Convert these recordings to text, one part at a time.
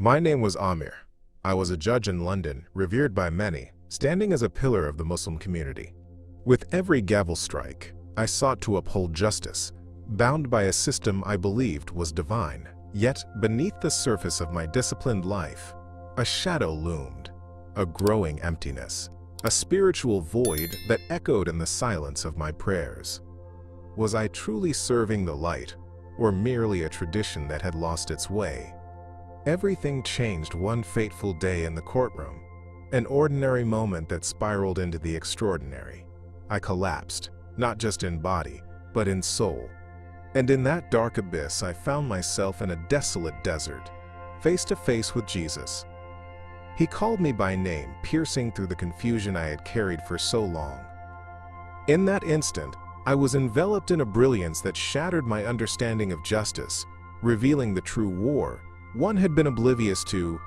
My name was Amir. I was a judge in London, revered by many, standing as a pillar of the Muslim community. With every gavel strike, I sought to uphold justice, bound by a system I believed was divine. Yet, beneath the surface of my disciplined life, a shadow loomed, a growing emptiness, a spiritual void that echoed in the silence of my prayers. Was I truly serving the light, or merely a tradition that had lost its way? Everything changed one fateful day in the courtroom, an ordinary moment that spiraled into the extraordinary. I collapsed, not just in body, but in soul. And in that dark abyss, I found myself in a desolate desert, face to face with Jesus. He called me by name, piercing through the confusion I had carried for so long. In that instant, I was enveloped in a brilliance that shattered my understanding of justice, revealing the true war one had been oblivious to,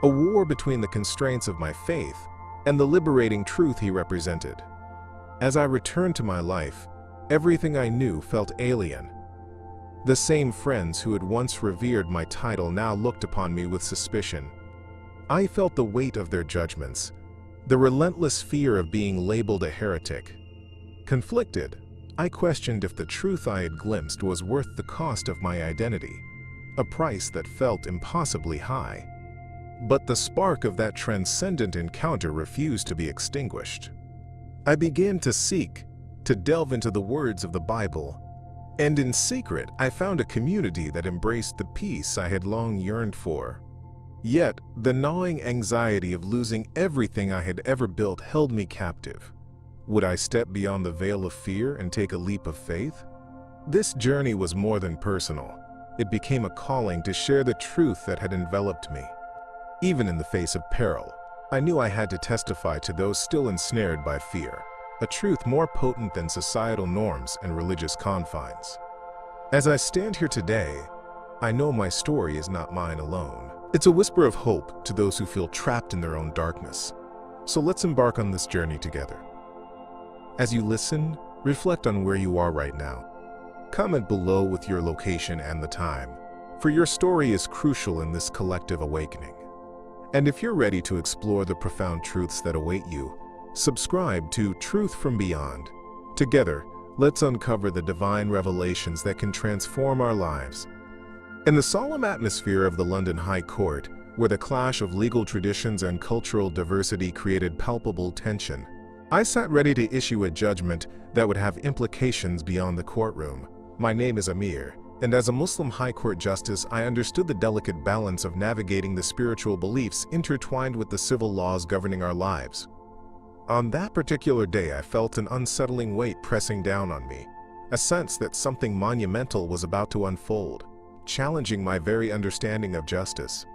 a war between the constraints of my faith and the liberating truth he represented. As I returned to my life, everything I knew felt alien. The same friends who had once revered my title now looked upon me with suspicion. I felt the weight of their judgments, the relentless fear of being labeled a heretic. Conflicted, I questioned if the truth I had glimpsed was worth the cost of my identity, a price that felt impossibly high. But the spark of that transcendent encounter refused to be extinguished. I began to seek, to delve into the words of the Bible, and in secret I found a community that embraced the peace I had long yearned for. Yet, the gnawing anxiety of losing everything I had ever built held me captive. Would I step beyond the veil of fear and take a leap of faith? This journey was more than personal. It became a calling to share the truth that had enveloped me. Even in the face of peril, I knew I had to testify to those still ensnared by fear, a truth more potent than societal norms and religious confines. As I stand here today, I know my story is not mine alone. It's a whisper of hope to those who feel trapped in their own darkness. So let's embark on this journey together. As you listen, reflect on where you are right now. Comment below with your location and the time, for your story is crucial in this collective awakening. And if you're ready to explore the profound truths that await you, subscribe to Truth from Beyond. Together, let's uncover the divine revelations that can transform our lives. In the solemn atmosphere of the London High Court, where the clash of legal traditions and cultural diversity created palpable tension, I sat ready to issue a judgment that would have implications beyond the courtroom. My name is Amir, and as a Muslim High Court justice, I understood the delicate balance of navigating the spiritual beliefs intertwined with the civil laws governing our lives. On that particular day, I felt an unsettling weight pressing down on me, a sense that something monumental was about to unfold, challenging my very understanding of justice.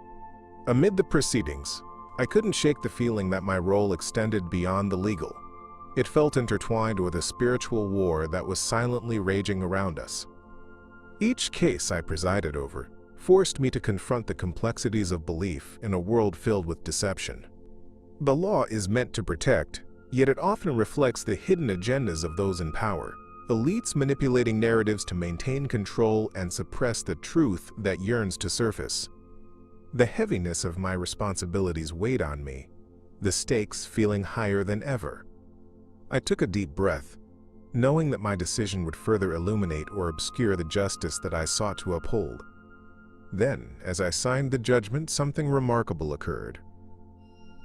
Amid the proceedings, I couldn't shake the feeling that my role extended beyond the legal. It felt intertwined with a spiritual war that was silently raging around us. Each case I presided over forced me to confront the complexities of belief in a world filled with deception. The law is meant to protect, yet it often reflects the hidden agendas of those in power, elites manipulating narratives to maintain control and suppress the truth that yearns to surface. The heaviness of my responsibilities weighed on me, the stakes feeling higher than ever. I took a deep breath, knowing that my decision would further illuminate or obscure the justice that I sought to uphold. Then, as I signed the judgment, something remarkable occurred.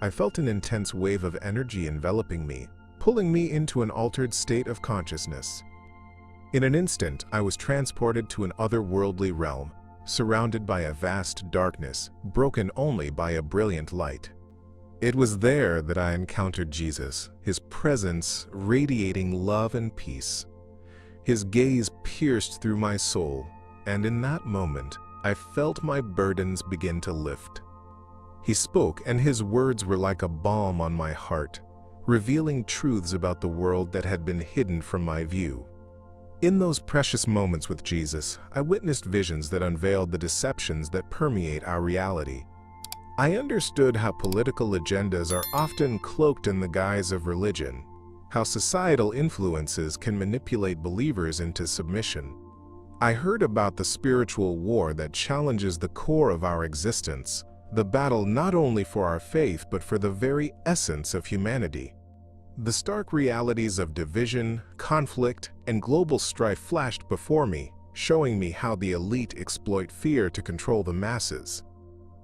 I felt an intense wave of energy enveloping me, pulling me into an altered state of consciousness. In an instant, I was transported to an otherworldly realm, surrounded by a vast darkness, broken only by a brilliant light. It was there that I encountered Jesus, his presence radiating love and peace. His gaze pierced through my soul, and in that moment, I felt my burdens begin to lift. He spoke, and his words were like a balm on my heart, revealing truths about the world that had been hidden from my view. In those precious moments with Jesus, I witnessed visions that unveiled the deceptions that permeate our reality. I understood how political agendas are often cloaked in the guise of religion, how societal influences can manipulate believers into submission. I heard about the spiritual war that challenges the core of our existence, the battle not only for our faith but for the very essence of humanity. The stark realities of division, conflict, and global strife flashed before me, showing me how the elite exploit fear to control the masses.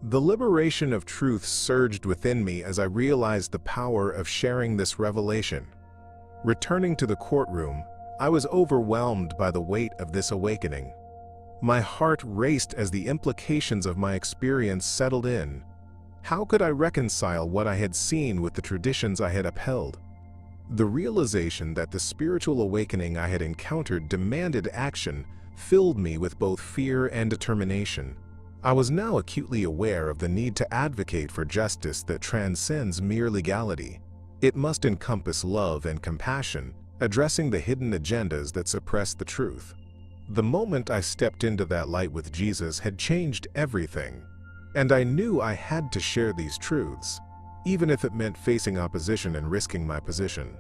The liberation of truth surged within me as I realized the power of sharing this revelation. Returning to the courtroom, I was overwhelmed by the weight of this awakening. My heart raced as the implications of my experience settled in. How could I reconcile what I had seen with the traditions I had upheld? The realization that the spiritual awakening I had encountered demanded action filled me with both fear and determination. I was now acutely aware of the need to advocate for justice that transcends mere legality. It must encompass love and compassion, addressing the hidden agendas that suppress the truth. The moment I stepped into that light with Jesus had changed everything, and I knew I had to share these truths, even if it meant facing opposition and risking my position.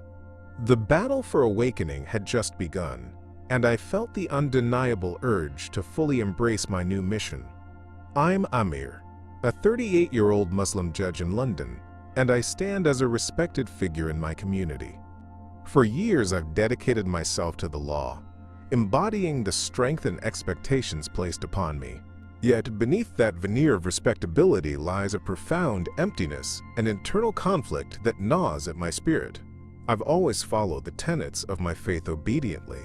The battle for awakening had just begun, and I felt the undeniable urge to fully embrace my new mission. I'm Amir, a 38-year-old Muslim judge in London, and I stand as a respected figure in my community. For years I've dedicated myself to the law, embodying the strength and expectations placed upon me. Yet beneath that veneer of respectability lies a profound emptiness, an internal conflict that gnaws at my spirit. I've always followed the tenets of my faith obediently,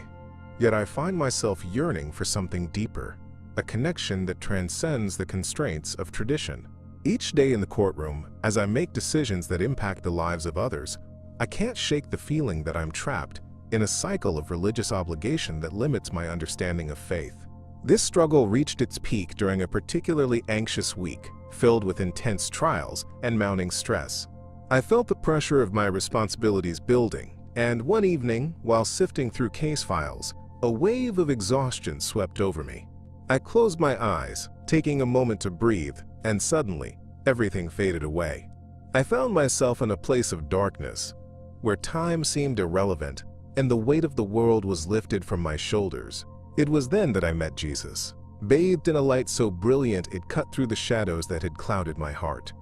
yet I find myself yearning for something deeper, a connection that transcends the constraints of tradition. Each day in the courtroom, as I make decisions that impact the lives of others, I can't shake the feeling that I'm trapped in a cycle of religious obligation that limits my understanding of faith. This struggle reached its peak during a particularly anxious week, filled with intense trials and mounting stress. I felt the pressure of my responsibilities building, and one evening, while sifting through case files, a wave of exhaustion swept over me. I closed my eyes, taking a moment to breathe, and suddenly, everything faded away. I found myself in a place of darkness, where time seemed irrelevant, and the weight of the world was lifted from my shoulders. It was then that I met Jesus, bathed in a light so brilliant it cut through the shadows that had clouded my heart.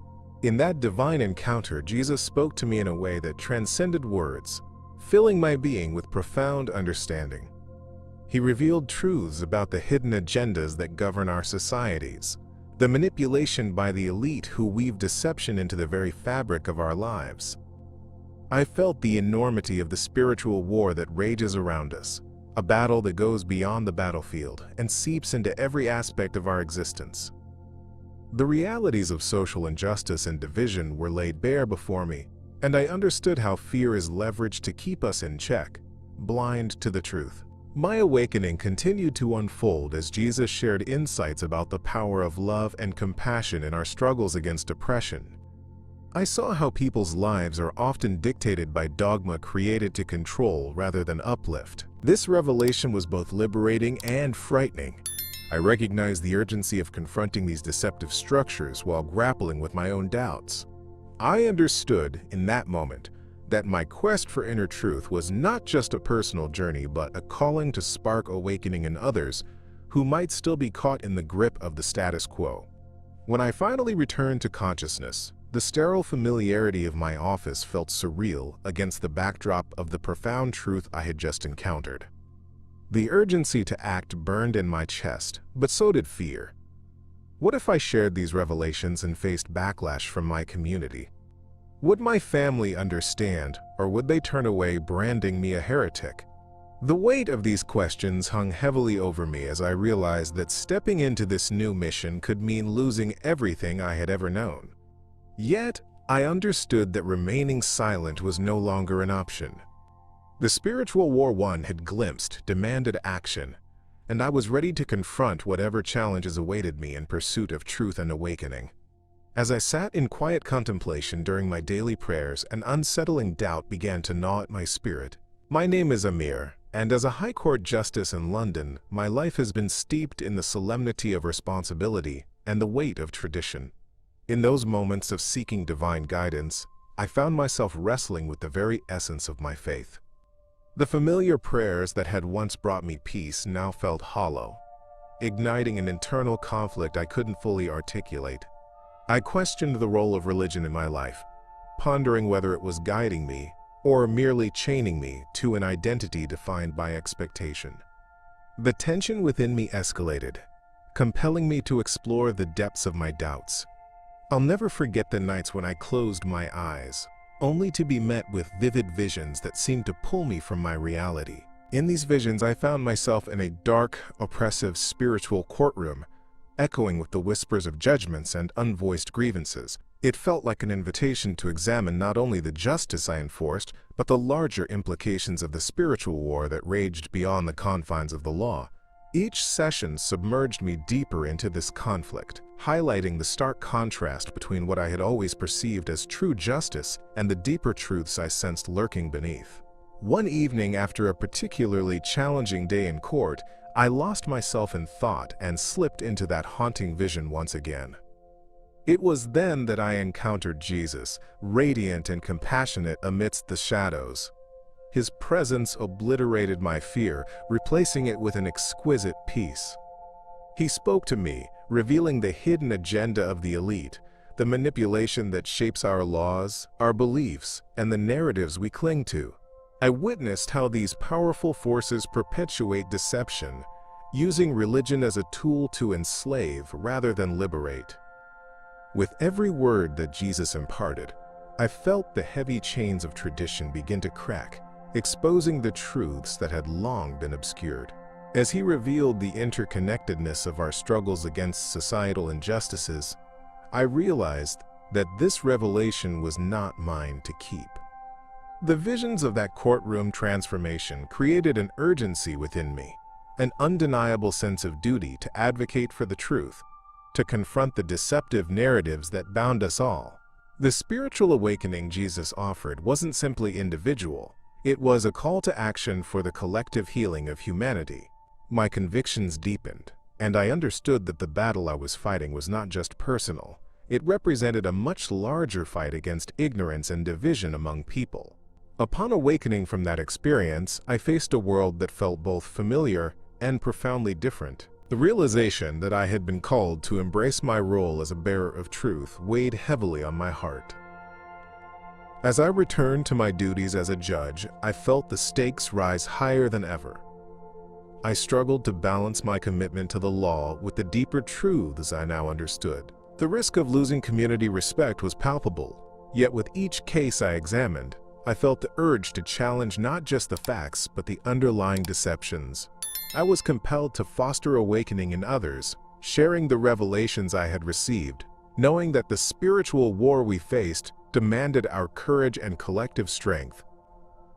In that divine encounter, Jesus spoke to me in a way that transcended words, filling my being with profound understanding. He revealed truths about the hidden agendas that govern our societies, the manipulation by the elite who weave deception into the very fabric of our lives. I felt the enormity of the spiritual war that rages around us, a battle that goes beyond the battlefield and seeps into every aspect of our existence. The realities of social injustice and division were laid bare before me, and I understood how fear is leveraged to keep us in check, blind to the truth. My awakening continued to unfold as Jesus shared insights about the power of love and compassion in our struggles against oppression. I saw how people's lives are often dictated by dogma created to control rather than uplift. This revelation was both liberating and frightening. I recognized the urgency of confronting these deceptive structures while grappling with my own doubts. I understood in that moment that my quest for inner truth was not just a personal journey but a calling to spark awakening in others who might still be caught in the grip of the status quo. When I finally returned to consciousness, the sterile familiarity of my office felt surreal against the backdrop of the profound truth I had just encountered. The urgency to act burned in my chest, but so did fear. What if I shared these revelations and faced backlash from my community? Would my family understand, or would they turn away, branding me a heretic? The weight of these questions hung heavily over me as I realized that stepping into this new mission could mean losing everything I had ever known. Yet, I understood that remaining silent was no longer an option. The spiritual war one had glimpsed, demanded action, and I was ready to confront whatever challenges awaited me in pursuit of truth and awakening. As I sat in quiet contemplation during my daily prayers, an unsettling doubt began to gnaw at my spirit. My name is Amir, and as a High Court Justice in London, my life has been steeped in the solemnity of responsibility and the weight of tradition. In those moments of seeking divine guidance, I found myself wrestling with the very essence of my faith. The familiar prayers that had once brought me peace now felt hollow, igniting an internal conflict I couldn't fully articulate. I questioned the role of religion in my life, pondering whether it was guiding me or merely chaining me to an identity defined by expectation. The tension within me escalated, compelling me to explore the depths of my doubts. I'll never forget the nights when I closed my eyes, only to be met with vivid visions that seemed to pull me from my reality. In these visions, I found myself in a dark, oppressive spiritual courtroom, echoing with the whispers of judgments and unvoiced grievances. It felt like an invitation to examine not only the justice I enforced, but the larger implications of the spiritual war that raged beyond the confines of the law. Each session submerged me deeper into this conflict, highlighting the stark contrast between what I had always perceived as true justice and the deeper truths I sensed lurking beneath. One evening, after a particularly challenging day in court, I lost myself in thought and slipped into that haunting vision once again. It was then that I encountered Jesus, radiant and compassionate amidst the shadows. His presence obliterated my fear, replacing it with an exquisite peace. He spoke to me, revealing the hidden agenda of the elite, the manipulation that shapes our laws, our beliefs, and the narratives we cling to. I witnessed how these powerful forces perpetuate deception, using religion as a tool to enslave rather than liberate. With every word that Jesus imparted, I felt the heavy chains of tradition begin to crack, exposing the truths that had long been obscured. As he revealed the interconnectedness of our struggles against societal injustices, I realized that this revelation was not mine to keep. The visions of that courtroom transformation created an urgency within me, an undeniable sense of duty to advocate for the truth, to confront the deceptive narratives that bound us all. The spiritual awakening Jesus offered wasn't simply individual, it was a call to action for the collective healing of humanity. My convictions deepened, and I understood that the battle I was fighting was not just personal. It represented a much larger fight against ignorance and division among people. Upon awakening from that experience, I faced a world that felt both familiar and profoundly different. The realization that I had been called to embrace my role as a bearer of truth weighed heavily on my heart. As I returned to my duties as a judge, I felt the stakes rise higher than ever. I struggled to balance my commitment to the law with the deeper truths I now understood. The risk of losing community respect was palpable, yet with each case I examined, I felt the urge to challenge not just the facts, but the underlying deceptions. I was compelled to foster awakening in others, sharing the revelations I had received, knowing that the spiritual war we faced demanded our courage and collective strength.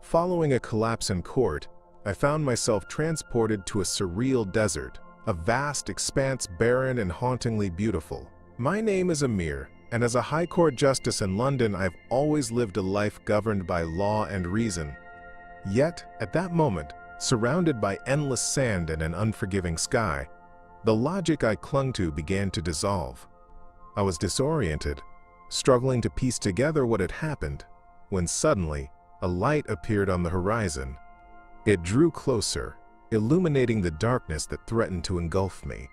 Following a collapse in court, I found myself transported to a surreal desert, a vast expanse barren and hauntingly beautiful. My name is Amir, and as a High Court Justice in London, I've always lived a life governed by law and reason. Yet, at that moment, surrounded by endless sand and an unforgiving sky, the logic I clung to began to dissolve. I was disoriented, struggling to piece together what had happened, when suddenly, a light appeared on the horizon. It drew closer, illuminating the darkness that threatened to engulf me.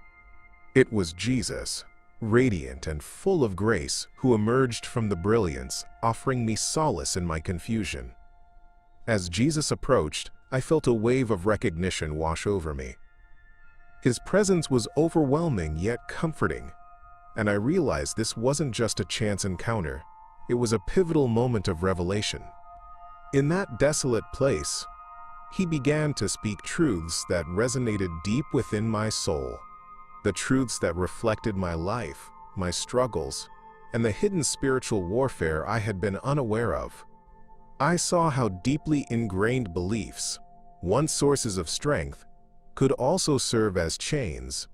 It was Jesus, radiant and full of grace, who emerged from the brilliance, offering me solace in my confusion. As Jesus approached, I felt a wave of recognition wash over me. His presence was overwhelming yet comforting, and I realized this wasn't just a chance encounter, it was a pivotal moment of revelation. In that desolate place, he began to speak truths that resonated deep within my soul. The truths that reflected my life, my struggles, and the hidden spiritual warfare I had been unaware of. I saw how deeply ingrained beliefs, once sources of strength, could also serve as chains,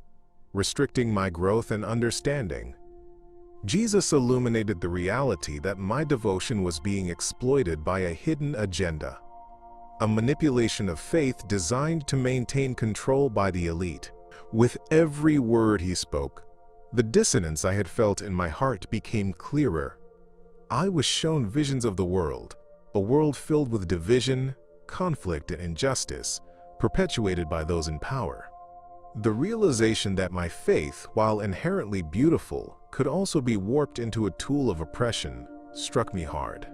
restricting my growth and understanding. Jesus illuminated the reality that my devotion was being exploited by a hidden agenda, a manipulation of faith designed to maintain control by the elite. With every word he spoke, the dissonance I had felt in my heart became clearer. I was shown visions of the world, a world filled with division, conflict, and injustice, perpetuated by those in power. The realization that my faith, while inherently beautiful, could also be warped into a tool of oppression struck me hard.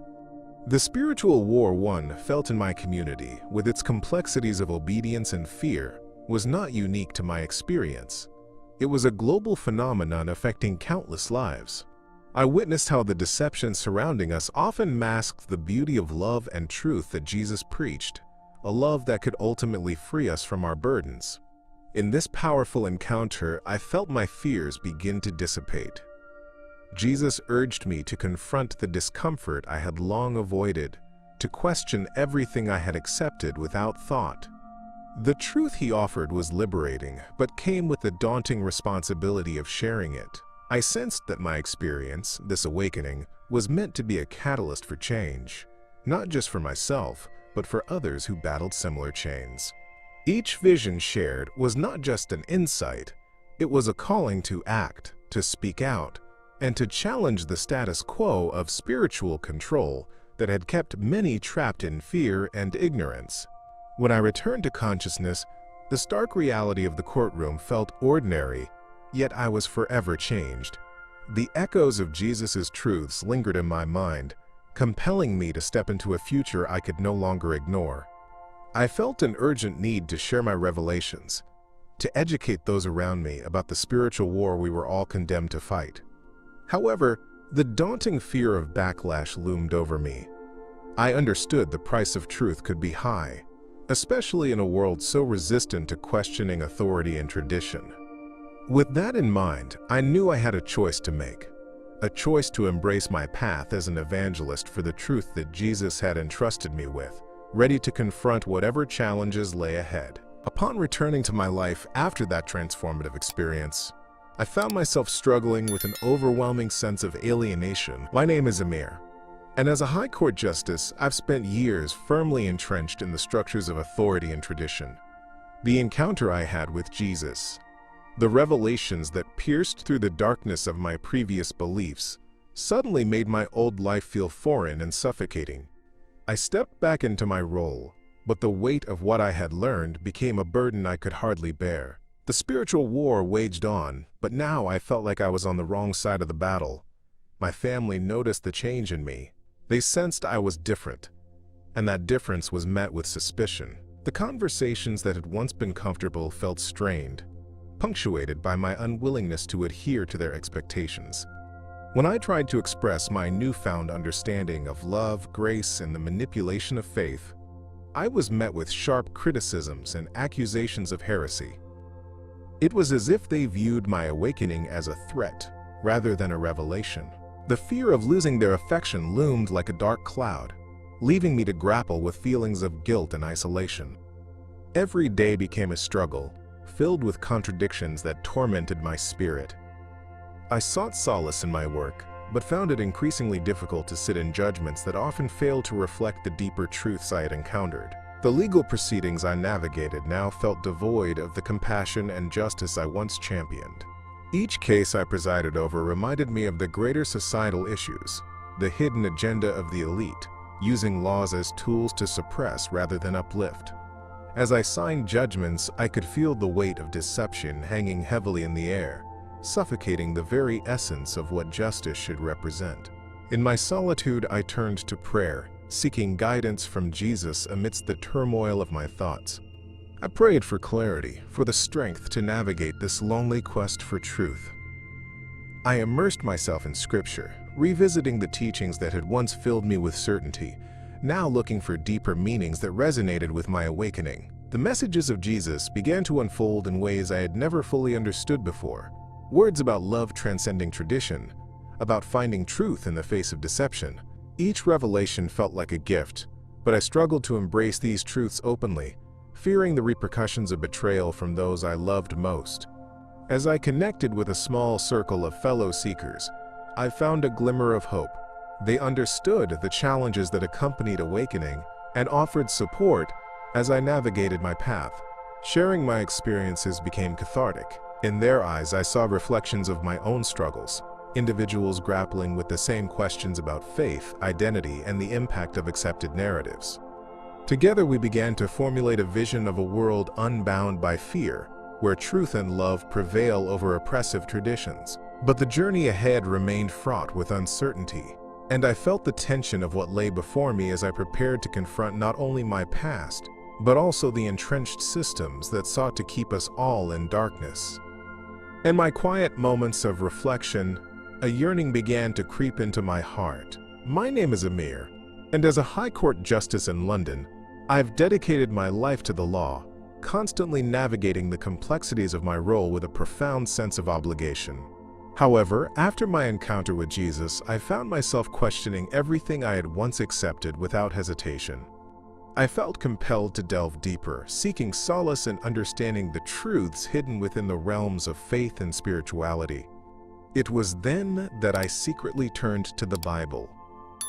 The spiritual war one felt in my community, with its complexities of obedience and fear, was not unique to my experience. It was a global phenomenon affecting countless lives. I witnessed how the deception surrounding us often masked the beauty of love and truth that Jesus preached, a love that could ultimately free us from our burdens. In this powerful encounter, I felt my fears begin to dissipate. Jesus urged me to confront the discomfort I had long avoided, to question everything I had accepted without thought. The truth he offered was liberating, but came with the daunting responsibility of sharing it. I sensed that my experience, this awakening, was meant to be a catalyst for change, not just for myself, but for others who battled similar chains. Each vision shared was not just an insight, it was a calling to act, to speak out, and to challenge the status quo of spiritual control that had kept many trapped in fear and ignorance. When I returned to consciousness, the stark reality of the courtroom felt ordinary, yet I was forever changed. The echoes of Jesus' truths lingered in my mind, compelling me to step into a future I could no longer ignore. I felt an urgent need to share my revelations, to educate those around me about the spiritual war we were all condemned to fight. However, the daunting fear of backlash loomed over me. I understood the price of truth could be high, especially in a world so resistant to questioning authority and tradition. With that in mind, I knew I had a choice to make. A choice to embrace my path as an evangelist for the truth that Jesus had entrusted me with, ready to confront whatever challenges lay ahead. Upon returning to my life after that transformative experience, I found myself struggling with an overwhelming sense of alienation. My name is Amir, and as a High Court Justice, I've spent years firmly entrenched in the structures of authority and tradition. The encounter I had with Jesus, the revelations that pierced through the darkness of my previous beliefs, suddenly made my old life feel foreign and suffocating. I stepped back into my role, but the weight of what I had learned became a burden I could hardly bear. The spiritual war waged on, but now I felt like I was on the wrong side of the battle. My family noticed the change in me. They sensed I was different, and that difference was met with suspicion. The conversations that had once been comfortable felt strained, punctuated by my unwillingness to adhere to their expectations. When I tried to express my newfound understanding of love, grace, and the manipulation of faith, I was met with sharp criticisms and accusations of heresy. It was as if they viewed my awakening as a threat rather than a revelation. The fear of losing their affection loomed like a dark cloud, leaving me to grapple with feelings of guilt and isolation. Every day became a struggle, filled with contradictions that tormented my spirit. I sought solace in my work, but found it increasingly difficult to sit in judgments that often failed to reflect the deeper truths I had encountered. The legal proceedings I navigated now felt devoid of the compassion and justice I once championed. Each case I presided over reminded me of the greater societal issues, the hidden agenda of the elite, using laws as tools to suppress rather than uplift. As I signed judgments, I could feel the weight of deception hanging heavily in the air, suffocating the very essence of what justice should represent. In my solitude, I turned to prayer, seeking guidance from Jesus amidst the turmoil of my thoughts. I prayed for clarity, for the strength to navigate this lonely quest for truth. I immersed myself in Scripture, revisiting the teachings that had once filled me with certainty, now looking for deeper meanings that resonated with my awakening. The messages of Jesus began to unfold in ways I had never fully understood before. Words about love transcending tradition, about finding truth in the face of deception. Each revelation felt like a gift, but I struggled to embrace these truths openly, fearing the repercussions of betrayal from those I loved most. As I connected with a small circle of fellow seekers, I found a glimmer of hope. They understood the challenges that accompanied awakening and offered support as I navigated my path. Sharing my experiences became cathartic. In their eyes, I saw reflections of my own struggles, individuals grappling with the same questions about faith, identity, and the impact of accepted narratives. Together we began to formulate a vision of a world unbound by fear, where truth and love prevail over oppressive traditions. But the journey ahead remained fraught with uncertainty, and I felt the tension of what lay before me as I prepared to confront not only my past, but also the entrenched systems that sought to keep us all in darkness. In my quiet moments of reflection, a yearning began to creep into my heart. My name is Amir, and as a High Court Justice in London, I've dedicated my life to the law, constantly navigating the complexities of my role with a profound sense of obligation. However, after my encounter with Jesus, I found myself questioning everything I had once accepted without hesitation. I felt compelled to delve deeper, seeking solace in understanding the truths hidden within the realms of faith and spirituality. It was then that I secretly turned to the Bible,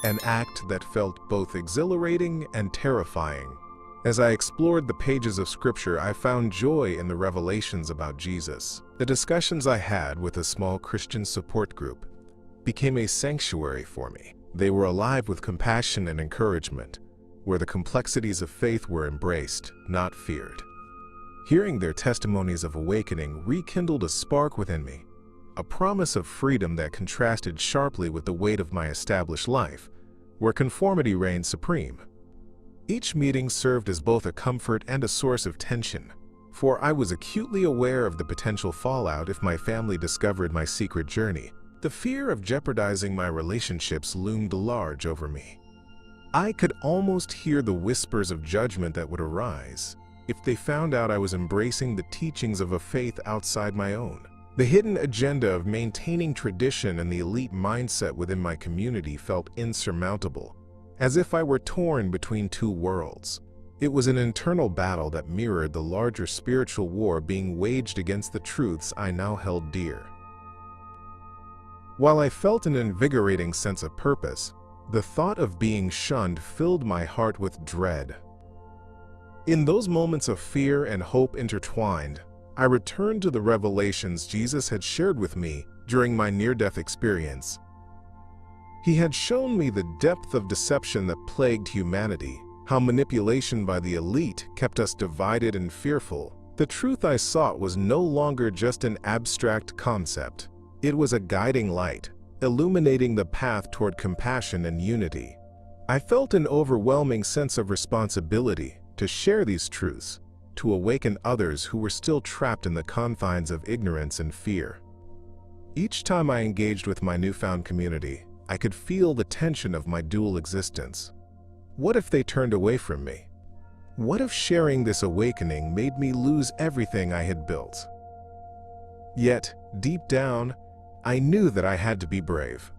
an act that felt both exhilarating and terrifying. As I explored the pages of Scripture, I found joy in the revelations about Jesus. The discussions I had with a small Christian support group became a sanctuary for me. They were alive with compassion and encouragement, where the complexities of faith were embraced, not feared. Hearing their testimonies of awakening rekindled a spark within me, a promise of freedom that contrasted sharply with the weight of my established life, where conformity reigned supreme. Each meeting served as both a comfort and a source of tension, for I was acutely aware of the potential fallout if my family discovered my secret journey. The fear of jeopardizing my relationships loomed large over me. I could almost hear the whispers of judgment that would arise if they found out I was embracing the teachings of a faith outside my own. The hidden agenda of maintaining tradition and the elite mindset within my community felt insurmountable, as if I were torn between two worlds. It was an internal battle that mirrored the larger spiritual war being waged against the truths I now held dear. While I felt an invigorating sense of purpose, the thought of being shunned filled my heart with dread. In those moments of fear and hope intertwined, I returned to the revelations Jesus had shared with me during my near-death experience. He had shown me the depth of deception that plagued humanity, how manipulation by the elite kept us divided and fearful. The truth I sought was no longer just an abstract concept. It was a guiding light, illuminating the path toward compassion and unity. I felt an overwhelming sense of responsibility to share these truths, to awaken others who were still trapped in the confines of ignorance and fear. Each time I engaged with my newfound community, I could feel the tension of my dual existence. What if they turned away from me? What if sharing this awakening made me lose everything I had built? Yet, deep down, I knew that I had to be brave.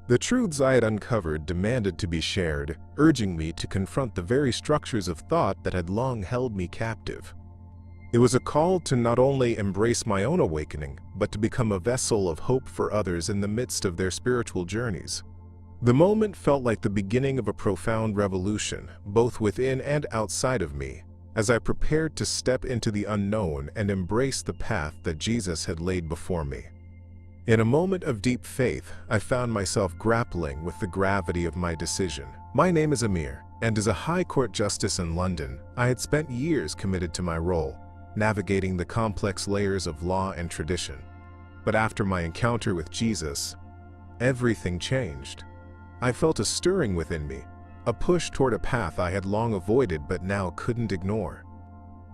The truths I had uncovered demanded to be shared, urging me to confront the very structures of thought that had long held me captive. It was a call to not only embrace my own awakening, but to become a vessel of hope for others in the midst of their spiritual journeys. The moment felt like the beginning of a profound revolution, both within and outside of me, as I prepared to step into the unknown and embrace the path that Jesus had laid before me. In a moment of deep faith, I found myself grappling with the gravity of my decision. My name is Amir, and as a High Court Justice in London, I had spent years committed to my role, navigating the complex layers of law and tradition. But after my encounter with Jesus, everything changed. I felt a stirring within me, a push toward a path I had long avoided but now couldn't ignore.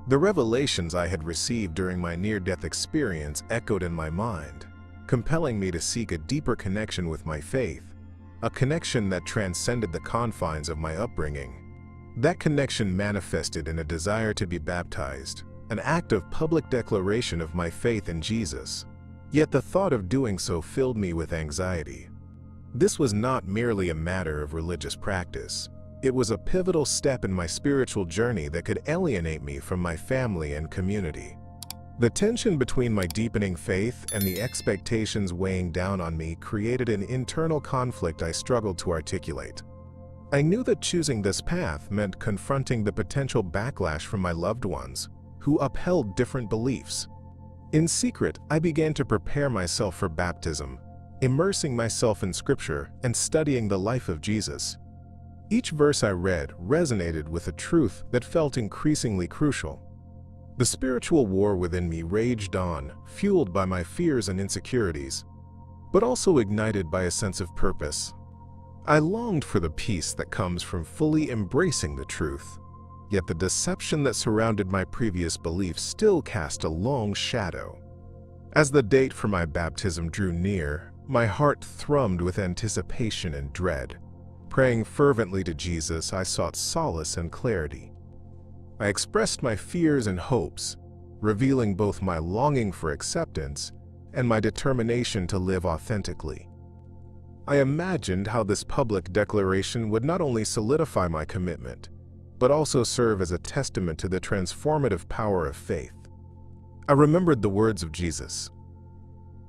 The revelations I had received during my near-death experience echoed in my mind, compelling me to seek a deeper connection with my faith, a connection that transcended the confines of my upbringing. That connection manifested in a desire to be baptized, an act of public declaration of my faith in Jesus. Yet the thought of doing so filled me with anxiety. This was not merely a matter of religious practice. It was a pivotal step in my spiritual journey that could alienate me from my family and community. The tension between my deepening faith and the expectations weighing down on me created an internal conflict I struggled to articulate. I knew that choosing this path meant confronting the potential backlash from my loved ones, who upheld different beliefs. In secret, I began to prepare myself for baptism, immersing myself in Scripture and studying the life of Jesus. Each verse I read resonated with a truth that felt increasingly crucial. The spiritual war within me raged on, fueled by my fears and insecurities, but also ignited by a sense of purpose. I longed for the peace that comes from fully embracing the truth, yet the deception that surrounded my previous beliefs still cast a long shadow. As the date for my baptism drew near, my heart thrummed with anticipation and dread. Praying fervently to Jesus, I sought solace and clarity. I expressed my fears and hopes, revealing both my longing for acceptance and my determination to live authentically. I imagined how this public declaration would not only solidify my commitment, but also serve as a testament to the transformative power of faith. I remembered the words of Jesus,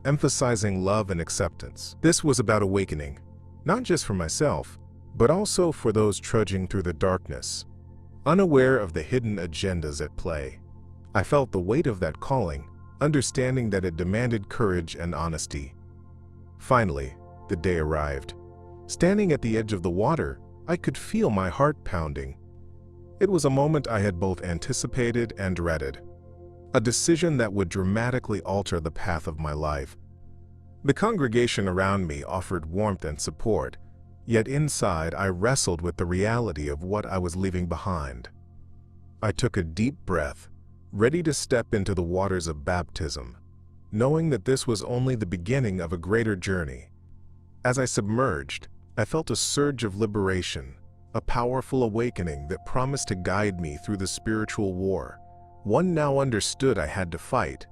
emphasizing love and acceptance. This was about awakening, not just for myself, but also for those trudging through the darkness, unaware of the hidden agendas at play. I felt the weight of that calling, understanding that it demanded courage and honesty. Finally, the day arrived. Standing at the edge of the water, I could feel my heart pounding. It was a moment I had both anticipated and dreaded, a decision that would dramatically alter the path of my life. The congregation around me offered warmth and support, yet inside I wrestled with the reality of what I was leaving behind. I took a deep breath, ready to step into the waters of baptism, knowing that this was only the beginning of a greater journey. As I submerged, I felt a surge of liberation, a powerful awakening that promised to guide me through the spiritual war, one now understood I had to fight,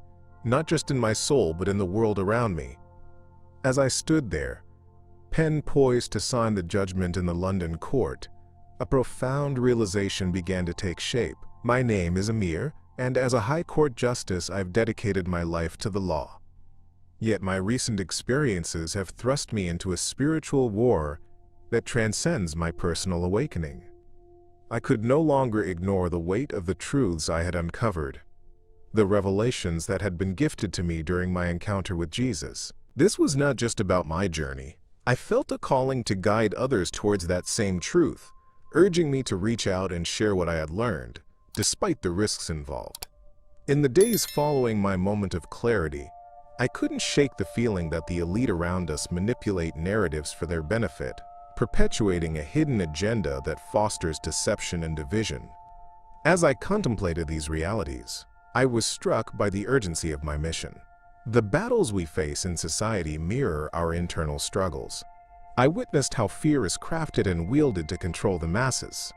not just in my soul but in the world around me. As I stood there, pen poised to sign the judgment in the London court, a profound realization began to take shape. My name is Amir, and as a High Court Justice I've dedicated my life to the law. Yet my recent experiences have thrust me into a spiritual war that transcends my personal awakening. I could no longer ignore the weight of the truths I had uncovered, the revelations that had been gifted to me during my encounter with Jesus. This was not just about my journey. I felt a calling to guide others towards that same truth, urging me to reach out and share what I had learned, despite the risks involved. In the days following my moment of clarity, I couldn't shake the feeling that the elite around us manipulate narratives for their benefit, perpetuating a hidden agenda that fosters deception and division. As I contemplated these realities, I was struck by the urgency of my mission. The battles we face in society mirror our internal struggles. I witnessed how fear is crafted and wielded to control the masses,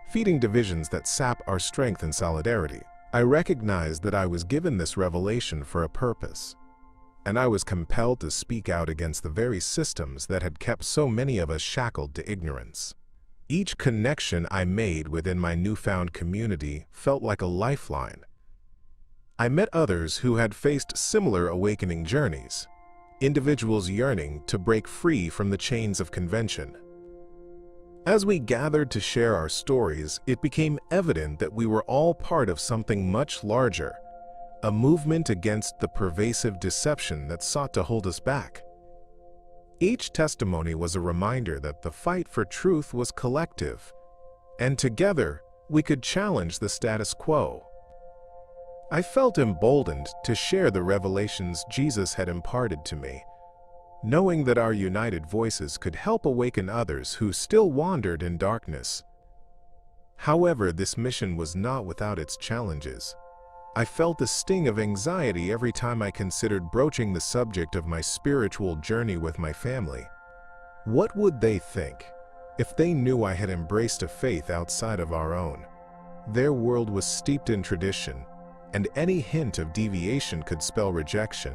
feeding divisions that sap our strength and solidarity. I recognized that I was given this revelation for a purpose, and I was compelled to speak out against the very systems that had kept so many of us shackled to ignorance. Each connection I made within my newfound community felt like a lifeline. I met others who had faced similar awakening journeys, individuals yearning to break free from the chains of convention. As we gathered to share our stories, it became evident that we were all part of something much larger, a movement against the pervasive deception that sought to hold us back. Each testimony was a reminder that the fight for truth was collective, and together we could challenge the status quo. I felt emboldened to share the revelations Jesus had imparted to me, knowing that our united voices could help awaken others who still wandered in darkness. However, this mission was not without its challenges. I felt the sting of anxiety every time I considered broaching the subject of my spiritual journey with my family. What would they think if they knew I had embraced a faith outside of our own? Their world was steeped in tradition, and any hint of deviation could spell rejection.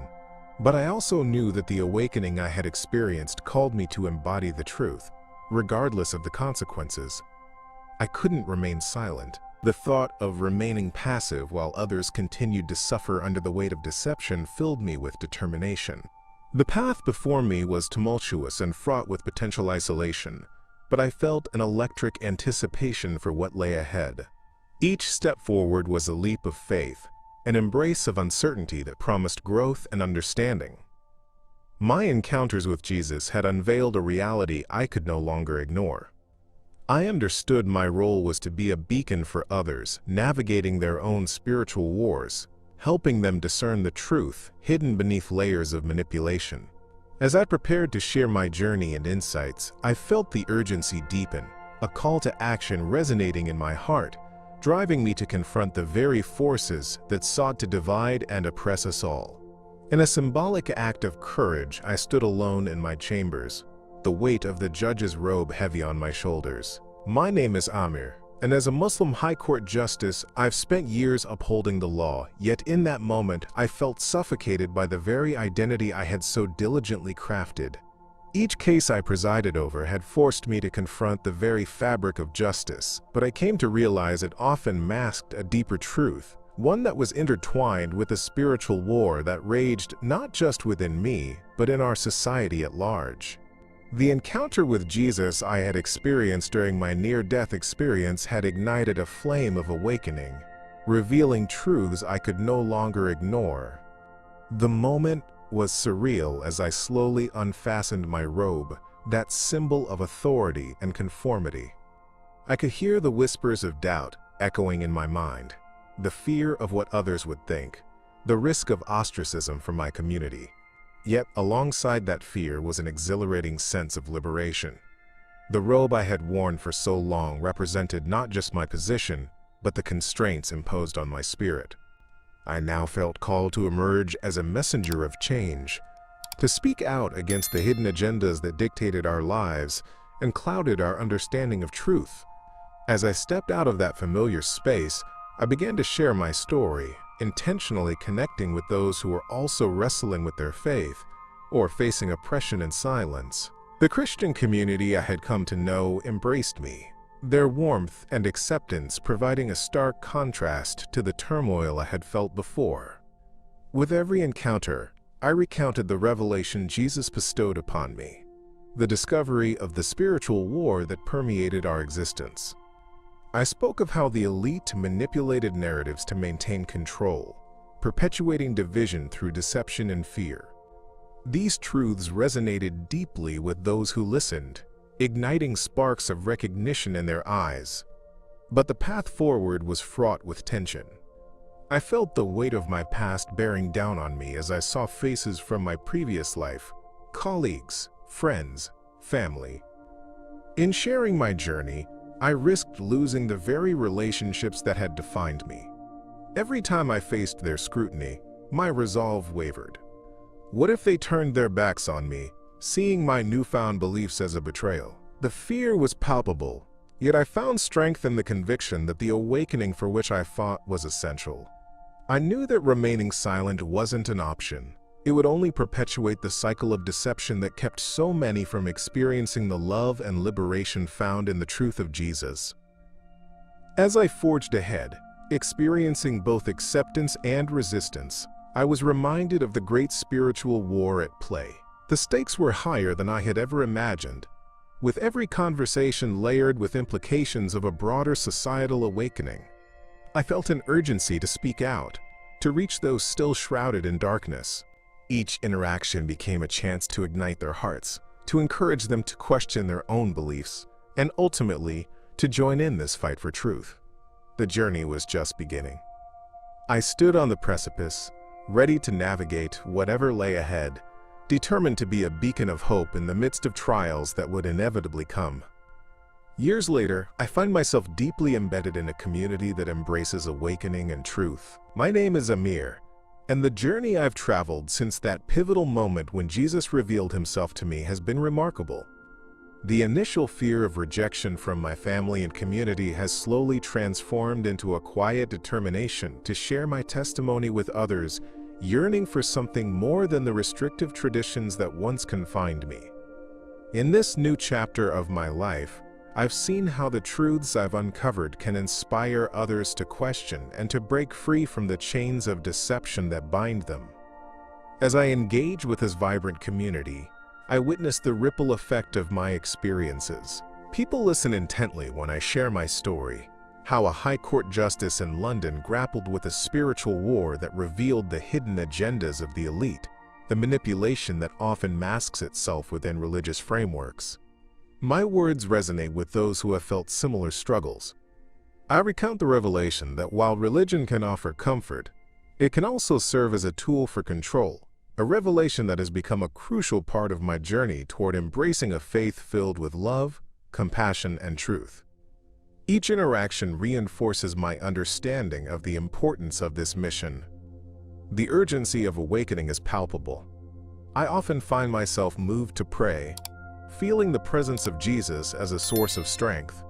But I also knew that the awakening I had experienced called me to embody the truth, regardless of the consequences. I couldn't remain silent. The thought of remaining passive while others continued to suffer under the weight of deception filled me with determination. The path before me was tumultuous and fraught with potential isolation, but I felt an electric anticipation for what lay ahead. Each step forward was a leap of faith, an embrace of uncertainty that promised growth and understanding. My encounters with Jesus had unveiled a reality I could no longer ignore. I understood my role was to be a beacon for others, navigating their own spiritual wars, helping them discern the truth hidden beneath layers of manipulation. As I prepared to share my journey and insights, I felt the urgency deepen, a call to action resonating in my heart, driving me to confront the very forces that sought to divide and oppress us all. In a symbolic act of courage, I stood alone in my chambers, the weight of the judge's robe heavy on my shoulders. My name is Amir, and as a Muslim High Court justice, I've spent years upholding the law, yet in that moment I felt suffocated by the very identity I had so diligently crafted. Each case I presided over had forced me to confront the very fabric of justice, but I came to realize it often masked a deeper truth, one that was intertwined with a spiritual war that raged not just within me, but in our society at large. The encounter with Jesus I had experienced during my near-death experience had ignited a flame of awakening, revealing truths I could no longer ignore. The moment was surreal as I slowly unfastened my robe, that symbol of authority and conformity. I could hear the whispers of doubt echoing in my mind, the fear of what others would think, the risk of ostracism from my community. Yet alongside that fear was an exhilarating sense of liberation. The robe I had worn for so long represented not just my position, but the constraints imposed on my spirit. I now felt called to emerge as a messenger of change, to speak out against the hidden agendas that dictated our lives and clouded our understanding of truth. As I stepped out of that familiar space, I began to share my story, intentionally connecting with those who were also wrestling with their faith or facing oppression in silence. The Christian community I had come to know embraced me, their warmth and acceptance providing a stark contrast to the turmoil I had felt before. With every encounter, I recounted the revelation Jesus bestowed upon me, the discovery of the spiritual war that permeated our existence. I spoke of how the elite manipulated narratives to maintain control, perpetuating division through deception and fear. These truths resonated deeply with those who listened, igniting sparks of recognition in their eyes. But the path forward was fraught with tension. I felt the weight of my past bearing down on me as I saw faces from my previous life, colleagues, friends, family. In sharing my journey, I risked losing the very relationships that had defined me. Every time I faced their scrutiny, my resolve wavered. What if they turned their backs on me, seeing my newfound beliefs as a betrayal? The fear was palpable, yet I found strength in the conviction that the awakening for which I fought was essential. I knew that remaining silent wasn't an option. It would only perpetuate the cycle of deception that kept so many from experiencing the love and liberation found in the truth of Jesus. As I forged ahead, experiencing both acceptance and resistance, I was reminded of the great spiritual war at play. The stakes were higher than I had ever imagined, with every conversation layered with implications of a broader societal awakening. I felt an urgency to speak out, to reach those still shrouded in darkness. Each interaction became a chance to ignite their hearts, to encourage them to question their own beliefs, and ultimately, to join in this fight for truth. The journey was just beginning. I stood on the precipice, ready to navigate whatever lay ahead, determined to be a beacon of hope in the midst of trials that would inevitably come. Years later, I find myself deeply embedded in a community that embraces awakening and truth. My name is Amir, and the journey I've traveled since that pivotal moment when Jesus revealed himself to me has been remarkable. The initial fear of rejection from my family and community has slowly transformed into a quiet determination to share my testimony with others, yearning for something more than the restrictive traditions that once confined me. In this new chapter of my life, I've seen how the truths I've uncovered can inspire others to question and to break free from the chains of deception that bind them. As I engage with this vibrant community, I witness the ripple effect of my experiences. People listen intently when I share my story, how a High Court justice in London grappled with a spiritual war that revealed the hidden agendas of the elite, the manipulation that often masks itself within religious frameworks. My words resonate with those who have felt similar struggles. I recount the revelation that while religion can offer comfort, it can also serve as a tool for control, a revelation that has become a crucial part of my journey toward embracing a faith filled with love, compassion, and truth. Each interaction reinforces my understanding of the importance of this mission. The urgency of awakening is palpable. I often find myself moved to pray, feeling the presence of Jesus as a source of strength.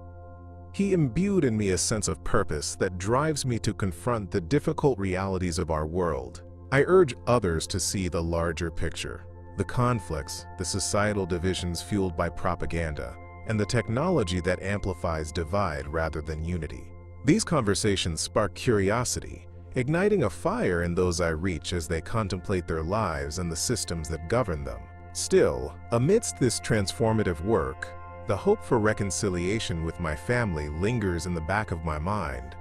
He imbued in me a sense of purpose that drives me to confront the difficult realities of our world. I urge others to see the larger picture, the conflicts, the societal divisions fueled by propaganda, and the technology that amplifies divide rather than unity. These conversations spark curiosity, igniting a fire in those I reach as they contemplate their lives and the systems that govern them. Still, amidst this transformative work, the hope for reconciliation with my family lingers in the back of my mind.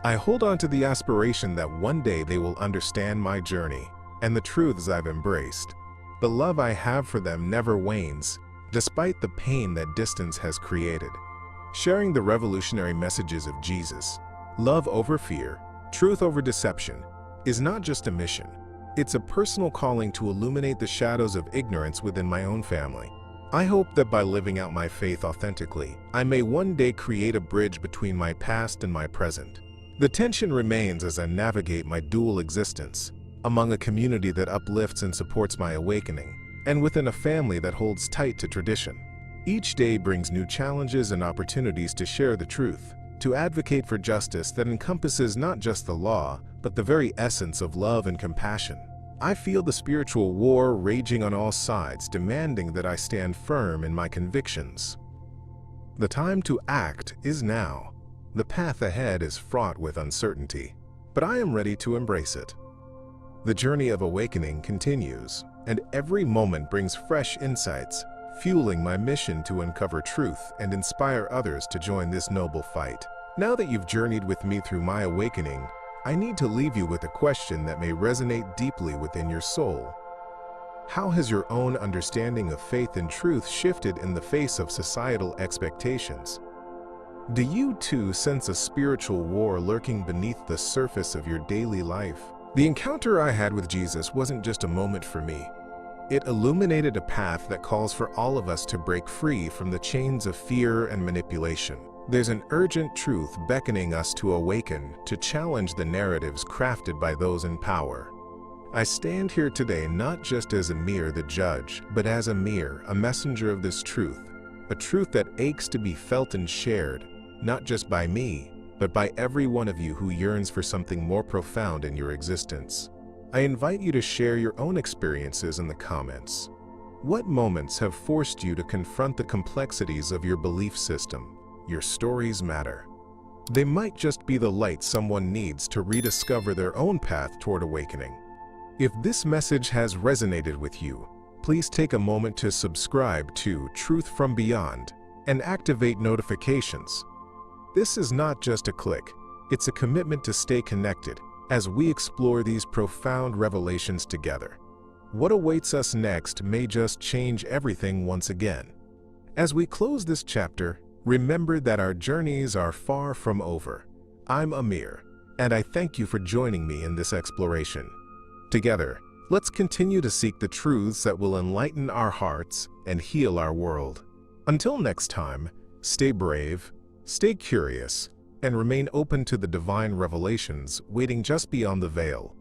I hold on to the aspiration that one day they will understand my journey and the truths I've embraced. The love I have for them never wanes, despite the pain that distance has created. Sharing the revolutionary messages of Jesus, love over fear, truth over deception, is not just a mission. It's a personal calling to illuminate the shadows of ignorance within my own family. I hope that by living out my faith authentically, I may one day create a bridge between my past and my present. The tension remains as I navigate my dual existence, among a community that uplifts and supports my awakening, and within a family that holds tight to tradition. Each day brings new challenges and opportunities to share the truth, to advocate for justice that encompasses not just the law, but the very essence of love and compassion. I feel the spiritual war raging on all sides, demanding that I stand firm in my convictions. The time to act is now. The path ahead is fraught with uncertainty, but I am ready to embrace it. The journey of awakening continues, and every moment brings fresh insights, fueling my mission to uncover truth and inspire others to join this noble fight. Now that you've journeyed with me through my awakening, I need to leave you with a question that may resonate deeply within your soul. How has your own understanding of faith and truth shifted in the face of societal expectations? Do you too sense a spiritual war lurking beneath the surface of your daily life? The encounter I had with Jesus wasn't just a moment for me. It illuminated a path that calls for all of us to break free from the chains of fear and manipulation. There's an urgent truth beckoning us to awaken, to challenge the narratives crafted by those in power. I stand here today not just as Amir the judge, but as Amir, a messenger of this truth, a truth that aches to be felt and shared, not just by me, but by every one of you who yearns for something more profound in your existence. I invite you to share your own experiences in the comments. What moments have forced you to confront the complexities of your belief system? Your stories matter. They might just be the light someone needs to rediscover their own path toward awakening. If this message has resonated with you, please take a moment to subscribe to Truth from Beyond and activate notifications. This is not just a click, it's a commitment to stay connected as we explore these profound revelations together. What awaits us next may just change everything once again. As we close this chapter, remember that our journeys are far from over. I'm Amir, and I thank you for joining me in this exploration. Together, let's continue to seek the truths that will enlighten our hearts and heal our world. Until next time, stay brave, stay curious, and remain open to the divine revelations waiting just beyond the veil.